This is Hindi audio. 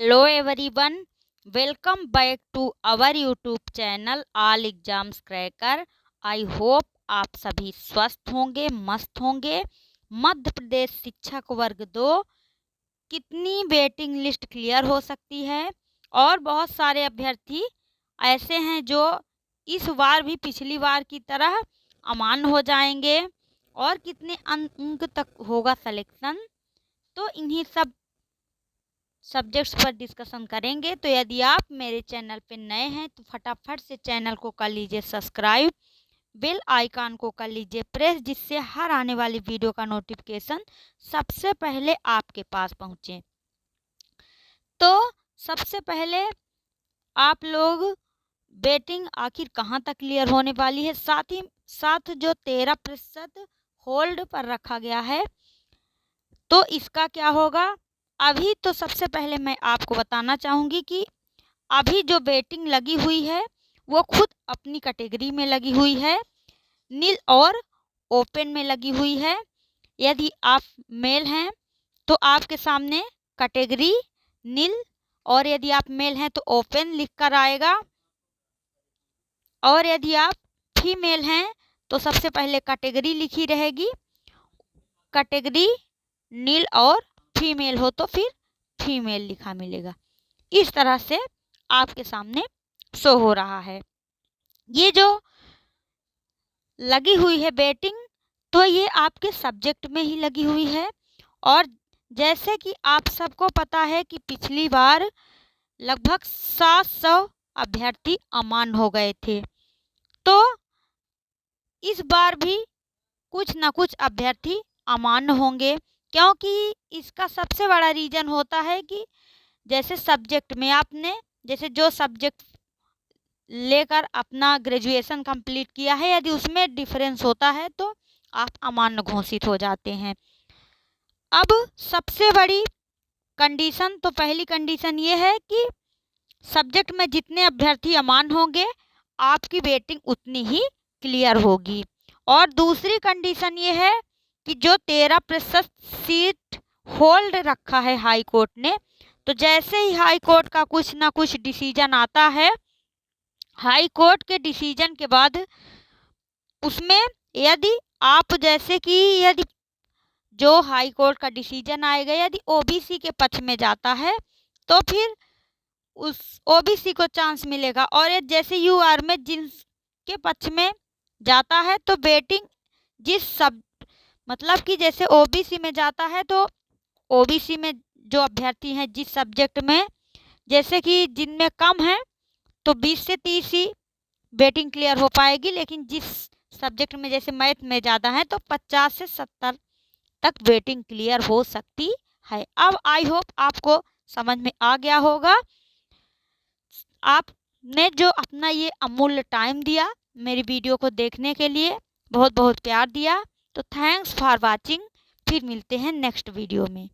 Hello everyone, welcome back to our YouTube channel all exams cracker. I hope आप सभी स्वस्थ होंगे, मस्त होंगे। मध्य प्रदेश शिक्षक वर्ग 2 कितनी वेटिंग लिस्ट क्लियर हो सकती है और बहुत सारे अभ्यर्थी ऐसे हैं जो इस बार भी पिछली बार की तरह अमान्य हो जाएंगे और कितने अंक तक होगा सिलेक्शन, तो इन्हीं सब सब्जेक्ट्स पर डिस्कशन करेंगे। तो यदि आप मेरे चैनल पर नए हैं तो फटाफट से चैनल को कर लीजिए सब्सक्राइब, बेल आइकन को कर लीजिए प्रेस, जिससे हर आने वाली वीडियो का नोटिफिकेशन सबसे पहले आपके पास पहुंचे। तो सबसे पहले आप लोग वेटिंग आखिर कहां तक क्लियर होने वाली है, साथ ही साथ जो 13% होल्ड पर रखा गया है तो इसका क्या होगा। अभी तो सबसे पहले मैं आपको बताना चाहूँगी कि अभी जो वेटिंग लगी हुई है वो खुद अपनी कैटेगरी में लगी हुई है, नील और ओपन में लगी हुई है। यदि आप मेल हैं तो आपके सामने कैटेगरी नील, और यदि आप मेल हैं तो ओपन लिख कर आएगा, और यदि आप फीमेल हैं तो सबसे पहले कैटेगरी लिखी रहेगी, कैटेगरी नील, और फीमेल हो तो फिर फीमेल लिखा मिलेगा। इस तरह से आपके सामने शो हो रहा है। ये जो लगी हुई है वेटिंग, तो ये आपके सब्जेक्ट में ही लगी हुई है। और जैसे कि आप सबको पता है कि पिछली बार लगभग 700 अभ्यर्थी अमान्य हो गए थे, तो इस बार भी कुछ न कुछ अभ्यर्थी अमान्य होंगे, क्योंकि इसका सबसे बड़ा रीज़न होता है कि जैसे सब्जेक्ट में आपने जैसे जो सब्जेक्ट लेकर अपना ग्रेजुएशन कंप्लीट किया है, यदि उसमें डिफरेंस होता है तो आप अमान्य घोषित हो जाते हैं। अब सबसे बड़ी कंडीशन, तो पहली कंडीशन ये है कि सब्जेक्ट में जितने अभ्यर्थी अमान्य होंगे आपकी वेटिंग उतनी ही क्लियर होगी। और दूसरी कंडीशन ये है कि जो 13% सीट होल्ड रखा है हाई कोर्ट ने, तो जैसे ही हाई कोर्ट का कुछ ना कुछ डिसीजन आता है, हाई कोर्ट के डिसीजन के बाद उसमें यदि आप जैसे कि यदि जो हाई कोर्ट का डिसीजन आएगा यदि ओबीसी के पक्ष में जाता है तो फिर उस ओबीसी को चांस मिलेगा, और ये जैसे यूआर में जिनके पक्ष में जाता है तो वेटिंग जिस सब मतलब कि जैसे ओबीसी में जाता है तो ओबीसी में जो अभ्यर्थी हैं जिस सब्जेक्ट में जैसे कि जिनमें कम है तो 20 से 30 ही वेटिंग क्लियर हो पाएगी, लेकिन जिस सब्जेक्ट में जैसे मैथ में ज़्यादा है तो 50 से 70 तक वेटिंग क्लियर हो सकती है। अब आई होप आपको समझ में आ गया होगा। आपने जो अपना ये अमूल्य टाइम दिया मेरी वीडियो को देखने के लिए, बहुत बहुत प्यार दिया, तो थैंक्स फॉर वाचिंग। फिर मिलते हैं नेक्स्ट वीडियो में।